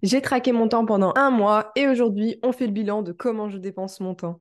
J'ai traqué mon temps pendant un mois et aujourd'hui, on fait le bilan de comment je dépense mon temps.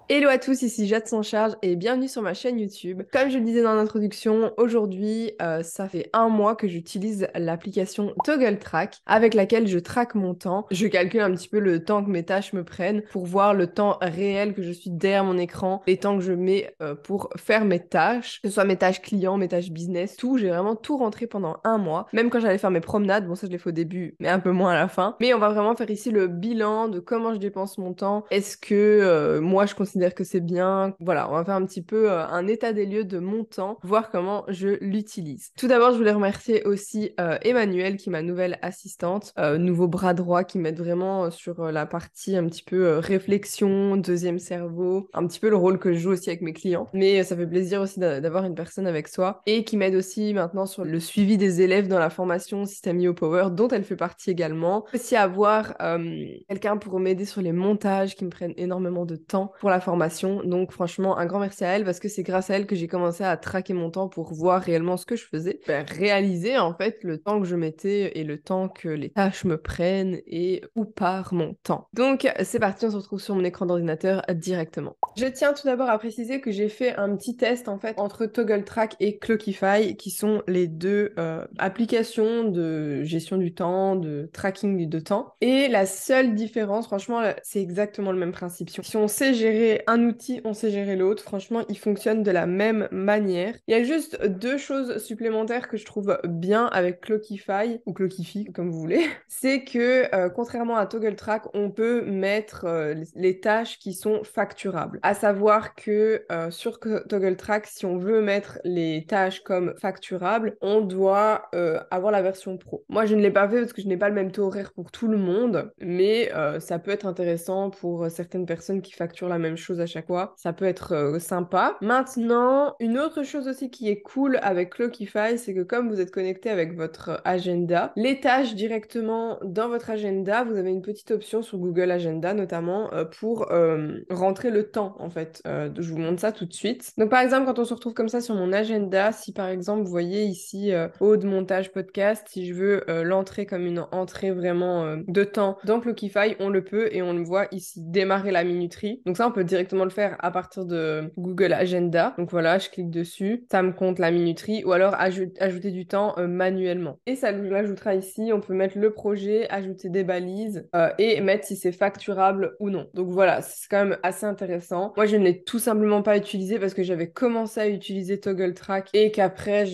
Hello à tous, ici Jade sans charge et bienvenue sur ma chaîne YouTube. Comme je le disais dans l'introduction, aujourd'hui, ça fait un mois que j'utilise l'application Toggle Track avec laquelle je traque mon temps. Je calcule un petit peu le temps que mes tâches me prennent pour voir le temps réel que je suis derrière mon écran, les temps que je mets pour faire mes tâches, que ce soit mes tâches clients, mes tâches business, tout. J'ai vraiment tout rentré pendant un mois. Même quand j'allais faire mes promenades, bon ça je l'ai fait au début, mais un peu moins à la fin. Mais on va vraiment faire ici le bilan de comment je dépense mon temps. Est-ce que moi je considère que c'est bien? Voilà, on va faire un petit peu un état des lieux de mon temps, voir comment je l'utilise. Tout d'abord, je voulais remercier aussi Emmanuel, qui est ma nouvelle assistante, nouveau bras droit qui m'aide vraiment sur la partie un petit peu réflexion, deuxième cerveau, un petit peu le rôle que je joue aussi avec mes clients. Mais ça fait plaisir aussi d'avoir une personne avec soi et qui m'aide aussi maintenant sur le suivi des élèves dans la formation System IO Power, dont elle fait partie également. Aussi avoir quelqu'un pour m'aider sur les montages qui me prennent énormément de temps pour la formation. Donc franchement, un grand merci à elle parce que c'est grâce à elle que j'ai commencé à traquer mon temps pour voir réellement ce que je faisais. Réaliser en fait le temps que je mettais et le temps que les tâches me prennent et où part mon temps. Donc c'est parti, on se retrouve sur mon écran d'ordinateur directement. Je tiens tout d'abord à préciser que j'ai fait un petit test en fait entre Toggle Track et Clockify qui sont les deux applications de gestion du temps, de tracking de temps. Et la seule différence, franchement, c'est exactement le même principe. Si on sait gérer un outil, on sait gérer l'autre. Franchement, ils fonctionnent de la même manière. Il y a juste deux choses supplémentaires que je trouve bien avec Clockify, ou Clockify, comme vous voulez. C'est que, contrairement à Toggle Track, on peut mettre les tâches qui sont facturables. À savoir que sur Toggle Track, si on veut mettre les tâches comme facturables, on doit avoir la version pro. Moi, je ne l'ai pas fait parce que je n'ai pas le même taux horaire pour tout le monde, mais ça peut être intéressant pour certaines personnes qui facturent la même chose à chaque fois. Ça peut être sympa. Maintenant, une autre chose aussi qui est cool avec Clockify, c'est que comme vous êtes connecté avec votre agenda, les tâches directement dans votre agenda, vous avez une petite option sur Google Agenda notamment pour rentrer le temps en fait. Je vous montre ça tout de suite. Donc par exemple, quand on se retrouve comme ça sur mon agenda, si par exemple vous voyez ici haut de montage podcast, si je veux l'entrer comme une entrée vraiment de temps dans Clockify, on le peut et on le voit ici démarrer la minuterie. Donc ça, on peut directement le faire à partir de Google Agenda. Donc voilà, je clique dessus, ça me compte la minuterie ou alors ajouter du temps manuellement. Et ça l'ajoutera ici, on peut mettre le projet, ajouter des balises et mettre si c'est facturable ou non. Donc voilà, c'est quand même assez intéressant. Moi, je ne l'ai tout simplement pas utilisé parce que j'avais commencé à utiliser Toggle Track et qu'après,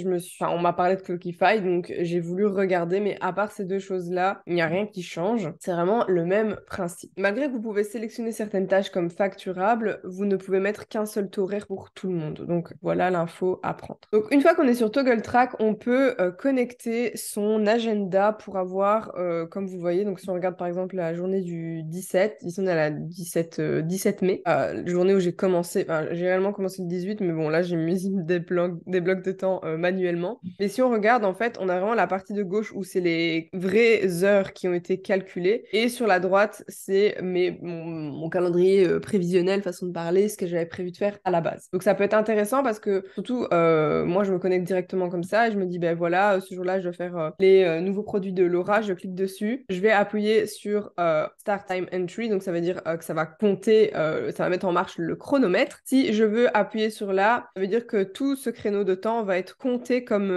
on m'a parlé de Clockify, donc j'ai voulu regarder, mais à part ces deux choses-là, il n'y a rien qui change. C'est vraiment le même principe. Malgré que vous pouvez sélectionner certaines tâches comme facturables, vous ne pouvez mettre qu'un seul taux horaire pour tout le monde. Donc voilà l'info à prendre. Donc une fois qu'on est sur Toggle Track, on peut connecter son agenda pour avoir, comme vous voyez, donc si on regarde par exemple la journée du 17, ici on est à la 17 mai, journée où j'ai commencé, j'ai réellement commencé le 18, mais bon là j'ai mis des blocs de temps manuellement. Mais si on regarde, en fait, on a vraiment la partie de gauche où c'est les vraies heures qui ont été calculées. Et sur la droite, c'est mon calendrier prévisionnel, façon de parler, ce que j'avais prévu de faire à la base. Donc ça peut être intéressant parce que, surtout, moi, je me connecte directement comme ça et je me dis, ben voilà, ce jour-là, je dois faire les nouveaux produits de Laura. Je clique dessus. Je vais appuyer sur Start Time Entry. Donc ça veut dire que ça va compter, ça va mettre en marche le chronomètre. Si je veux appuyer sur là, ça veut dire que tout ce créneau de temps va être compté comme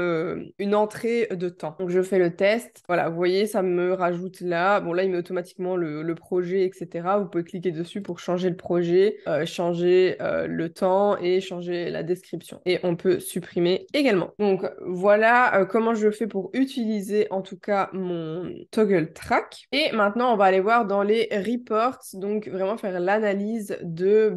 une entrée de temps. Donc je fais le test. Voilà, vous voyez, ça me rajoute là. Bon, là, il met automatiquement le projet, etc. Vous pouvez cliquer dessus pour changer le projet, changer le temps et changer la description. Et on peut supprimer également. Donc voilà comment je fais pour utiliser en tout cas mon Toggle Track. Et maintenant, on va aller voir dans les reports, donc vraiment faire l'analyse de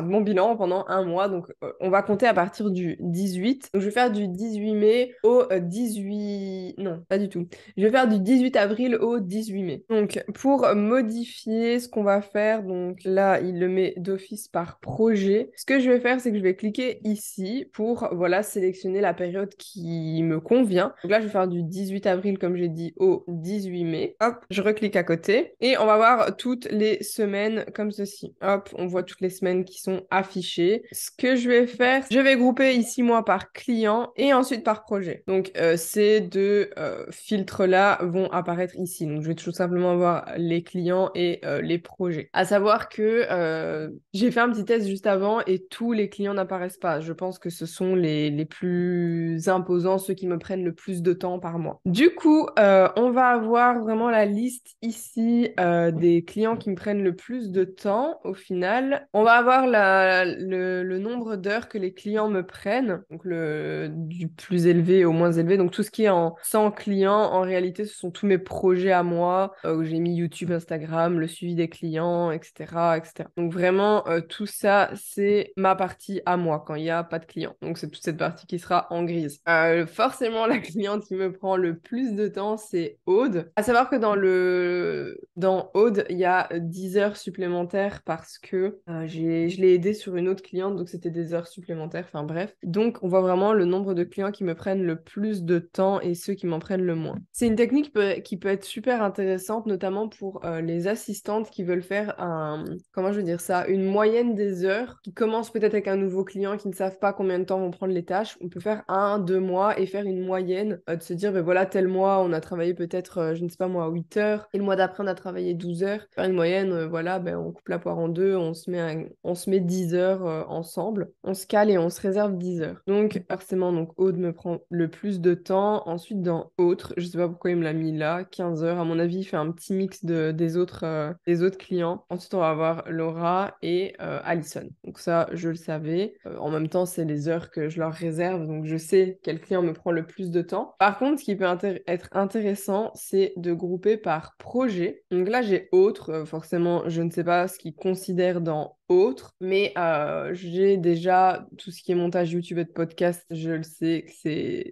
mon bilan pendant un mois. Donc on va compter à partir du 18. Donc je vais faire du 18 mai au 18... Non, pas du tout. Je vais faire du 18 avril au 18 mai. Donc pour modifier ce qu'on va faire, donc là il le met d'office par projet. Ce que je vais faire, c'est que je vais cliquer ici pour, voilà, sélectionner la période qui me convient. Donc là, je vais faire du 18 avril, comme j'ai dit, au 18 mai. Hop, je reclique à côté et on va voir toutes les semaines comme ceci. Hop, on voit toutes les semaines qui sont affichées. Ce que je vais faire, je vais grouper ici, moi, par client et ensuite par projet. Donc, ces deux filtres-là vont apparaître ici. Donc, je vais tout simplement voir les clients et les projets. À savoir que j'ai fait un petit test juste avant et tous les clients n'apparaissent pas. Je pense que ce sont les plus imposants, ceux qui me prennent le plus de temps par mois. Du coup, on va avoir vraiment la liste ici des clients qui me prennent le plus de temps au final. On va avoir le nombre d'heures que les clients me prennent, donc du plus élevé au moins élevé. Donc tout ce qui est en 100 clients, en réalité, ce sont tous mes projets à moi, où j'ai mis YouTube, Instagram, le suivi des clients, etc., etc. Donc vraiment, tout ça, c'est ma partie à moi quand il n'y a pas de clients. Donc c'est toute cette partie qui sera en grise. Forcément, la cliente qui me prend le plus de temps, c'est Aude. À savoir que dans Aude, il y a 10 heures supplémentaires parce que je l'ai aidée sur une autre cliente, donc c'était des heures supplémentaires, enfin bref. Donc on voit vraiment le nombre de clients qui me prennent le plus de temps et ceux qui m'en prennent le moins. C'est une technique qui peut être super intéressante, notamment pour les assistantes qui veulent faire comment je veux dire ça, une moyenne des heures, qui commencent peut-être avec un nouveau client, qui ne savent pas combien de temps vont prendre les tâches. On peut faire 1, 2 mois et faire une moyenne, de se dire, ben voilà, tel mois, on a travaillé peut-être, je ne sais pas moi, 8 heures, et le mois d'après, on a travaillé 12 heures. Faire une moyenne, voilà, ben on coupe la poire en deux, on se met 10 heures ensemble, on se cale et on se réserve 10 heures. Donc, forcément, donc Aude me prend le plus de temps. Ensuite, dans Autres, je sais pas pourquoi il me l'a mis là, 15 heures. À mon avis, il fait un petit mix des autres clients. Ensuite, on va avoir Laura et Alison. Donc ça, je le savais. En même temps, c'est les heures que je leur réserve, donc je sais quel client me prend le plus de temps. Par contre, ce qui peut être intéressant, c'est de grouper par projet. Donc là, j'ai Autres. Forcément, je ne sais pas ce qu'ils considèrent dans autre, mais j'ai déjà tout ce qui est montage YouTube et de podcast, je le sais que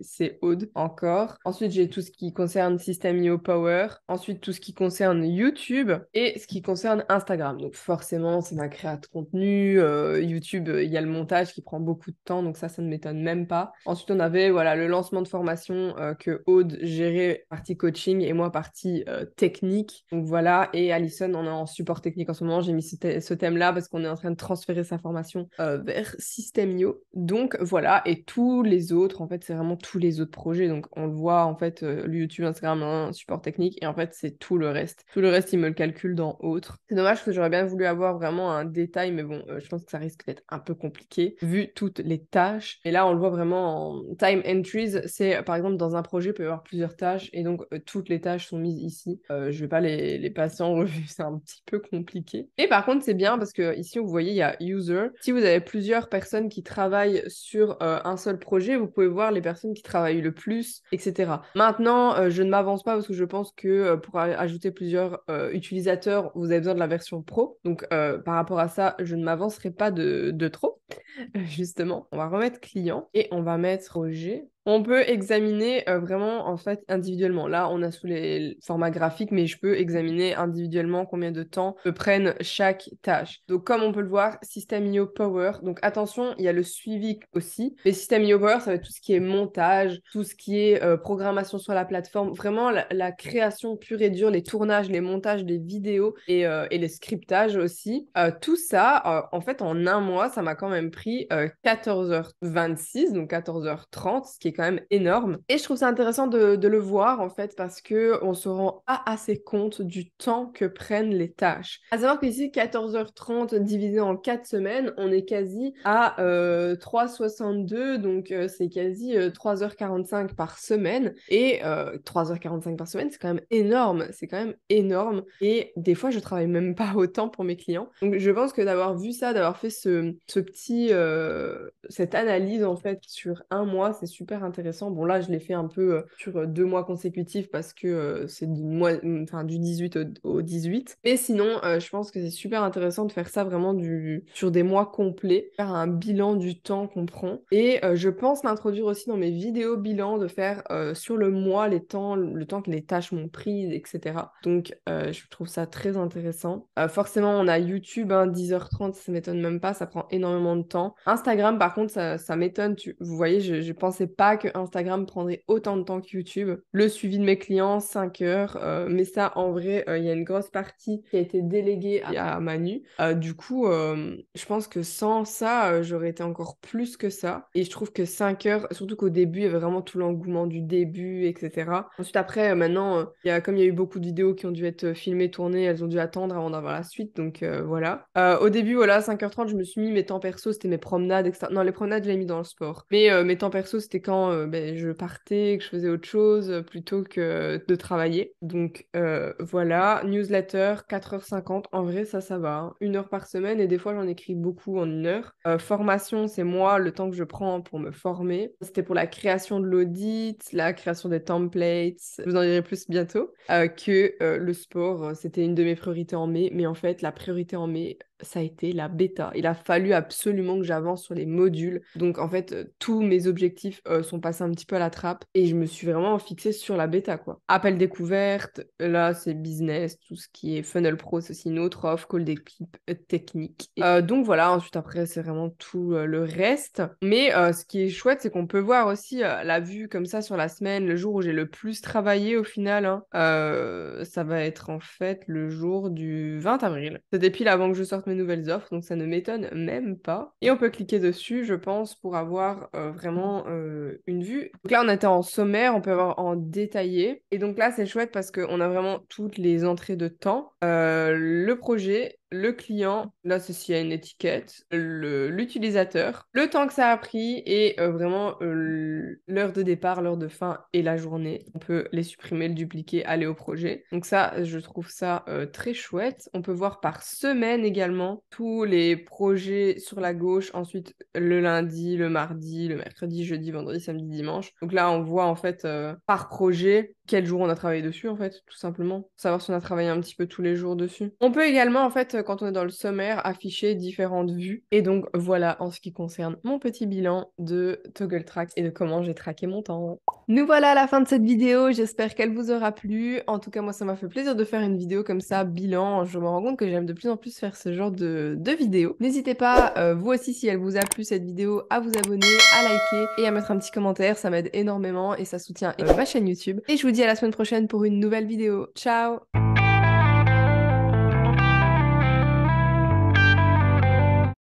c'est Aude encore. Ensuite, j'ai tout ce qui concerne System.io Power. Ensuite, tout ce qui concerne YouTube et ce qui concerne Instagram. Donc forcément, c'est ma créa de contenu. YouTube, il y a le montage qui prend beaucoup de temps, donc ça ne m'étonne même pas. Ensuite, on avait voilà, le lancement de formation que Aude gérait, partie coaching, et moi, partie technique. Donc voilà, et Alison, on est en support technique en ce moment. J'ai mis ce thème-là parce qu'on est en train de transférer sa formation vers System.io. Donc voilà, et tous les autres, en fait, c'est vraiment tous les autres projets. Donc on le voit, en fait, le YouTube, Instagram, un support technique, et en fait, c'est tout le reste. Tout le reste, il me le calcule dans autres. C'est dommage parce que j'aurais bien voulu avoir vraiment un détail, mais bon, je pense que ça risque d'être un peu compliqué vu toutes les tâches. Et là, on le voit vraiment en time entries. C'est, par exemple, dans un projet, il peut y avoir plusieurs tâches, et donc toutes les tâches sont mises ici. Je vais pas les passer en revue, c'est un petit peu compliqué. Et par contre, c'est bien parce que ici, vous voyez, il y a user. Si vous avez plusieurs personnes qui travaillent sur un seul projet, vous pouvez voir les personnes qui travaillent le plus, etc. Maintenant, je ne m'avance pas parce que je pense que pour ajouter plusieurs utilisateurs, vous avez besoin de la version pro. Donc, par rapport à ça, je ne m'avancerai pas de trop. Justement, on va remettre client et on va mettre projet. On peut examiner vraiment en fait individuellement. Là, on a sous les formats graphiques, mais je peux examiner individuellement combien de temps me prennent chaque tâche. Donc, comme on peut le voir, System.io Power. Donc, attention, il y a le suivi aussi. Mais System.io Power, ça va être tout ce qui est montage, tout ce qui est programmation sur la plateforme. Vraiment, la création pure et dure, les tournages, les montages, les vidéos et les scriptages aussi. Tout ça, en fait, en un mois, ça m'a quand même pris 14h26, donc 14h30, ce qui est quand même énorme. Et je trouve ça intéressant de le voir, en fait, parce qu'on se rend pas assez compte du temps que prennent les tâches. À savoir qu'ici, 14h30 divisé en 4 semaines, on est quasi à 3,62, donc c'est quasi 3h45 par semaine. Et 3h45 par semaine, c'est quand même énorme. C'est quand même énorme. Et des fois, je travaille même pas autant pour mes clients. Donc, je pense que d'avoir vu ça, d'avoir fait cette analyse, en fait, sur un mois, c'est super super intéressant. Bon là, je l'ai fait un peu sur 2 mois consécutifs parce que c'est du 18 au 18. Mais sinon, je pense que c'est super intéressant de faire ça vraiment sur des mois complets, faire un bilan du temps qu'on prend. Et je pense l'introduire aussi dans mes vidéos bilan, de faire sur le mois le temps que les tâches m'ont pris, etc. Donc je trouve ça très intéressant. Forcément, on a YouTube, hein, 10h30, ça m'étonne même pas, ça prend énormément de temps. Instagram, par contre, ça m'étonne. Vous voyez, je pensais pas que Instagram prendrait autant de temps que YouTube. Le suivi de mes clients, 5 heures. Mais ça, en vrai, il y a une grosse partie qui a été déléguée à Manu. Du coup, je pense que sans ça, j'aurais été encore plus que ça. Et je trouve que 5 heures, surtout qu'au début, il y avait vraiment tout l'engouement du début, etc. Ensuite, après, maintenant, comme il y a eu beaucoup de vidéos qui ont dû être filmées, tournées, elles ont dû attendre avant d'avoir la suite. Donc voilà. Au début, voilà, 5h30, je me suis mis mes temps perso, c'était mes promenades, etc. Non, les promenades, je l'ai mis dans le sport. Mais mes temps perso, c'était quand je partais, que je faisais autre chose plutôt que de travailler. Donc voilà. Newsletter, 4h50. En vrai, ça va. Hein. 1 heure par semaine et des fois, j'en écris beaucoup en 1 heure. Formation, c'est moi, le temps que je prends pour me former. C'était pour la création de l'audit, la création des templates. Je vous en dirai plus bientôt. Le sport, c'était une de mes priorités en mai. Mais en fait, la priorité en mai, ça a été la bêta. Il a fallu absolument que j'avance sur les modules. Donc en fait, tous mes objectifs sont passés un petit peu à la trappe et je me suis vraiment fixée sur la bêta, quoi. Appel découverte, là c'est business, tout ce qui est funnel pro, c'est aussi une autre offre, call d'équipe, technique. Donc voilà, ensuite après c'est vraiment tout le reste. Mais ce qui est chouette, c'est qu'on peut voir aussi la vue comme ça sur la semaine, le jour où j'ai le plus travaillé au final. Hein. Ça va être en fait le jour du 20 avril. C'était pile avant que je sorte mes nouvelles offres, donc ça ne m'étonne même pas. Et on peut cliquer dessus, je pense, pour avoir vraiment une vue. Donc là, on était en sommaire, on peut avoir en détaillé. Et donc là, c'est chouette parce qu'on a vraiment toutes les entrées de temps. Le projet, le client, là ceci a une étiquette, l'utilisateur, le temps que ça a pris et vraiment l'heure de départ, l'heure de fin et la journée. On peut les supprimer, le dupliquer, aller au projet. Donc ça, je trouve ça très chouette. On peut voir par semaine également tous les projets sur la gauche, ensuite le lundi, le mardi, le mercredi, jeudi, vendredi, samedi, dimanche. Donc là, on voit en fait par projet quel jour on a travaillé dessus en fait, tout simplement. Savoir si on a travaillé un petit peu tous les jours dessus. On peut également en fait, quand on est dans le sommaire, afficher différentes vues. Et donc voilà en ce qui concerne mon petit bilan de Toggle Track et de comment j'ai traqué mon temps. Nous voilà à la fin de cette vidéo, j'espère qu'elle vous aura plu. En tout cas, moi ça m'a fait plaisir de faire une vidéo comme ça, bilan. Je me rends compte que j'aime de plus en plus faire ce genre de vidéos. N'hésitez pas, vous aussi si elle vous a plu cette vidéo, à vous abonner, à liker et à mettre un petit commentaire, ça m'aide énormément et ça soutient ma chaîne YouTube. Et je vous dis à la semaine prochaine pour une nouvelle vidéo. Ciao!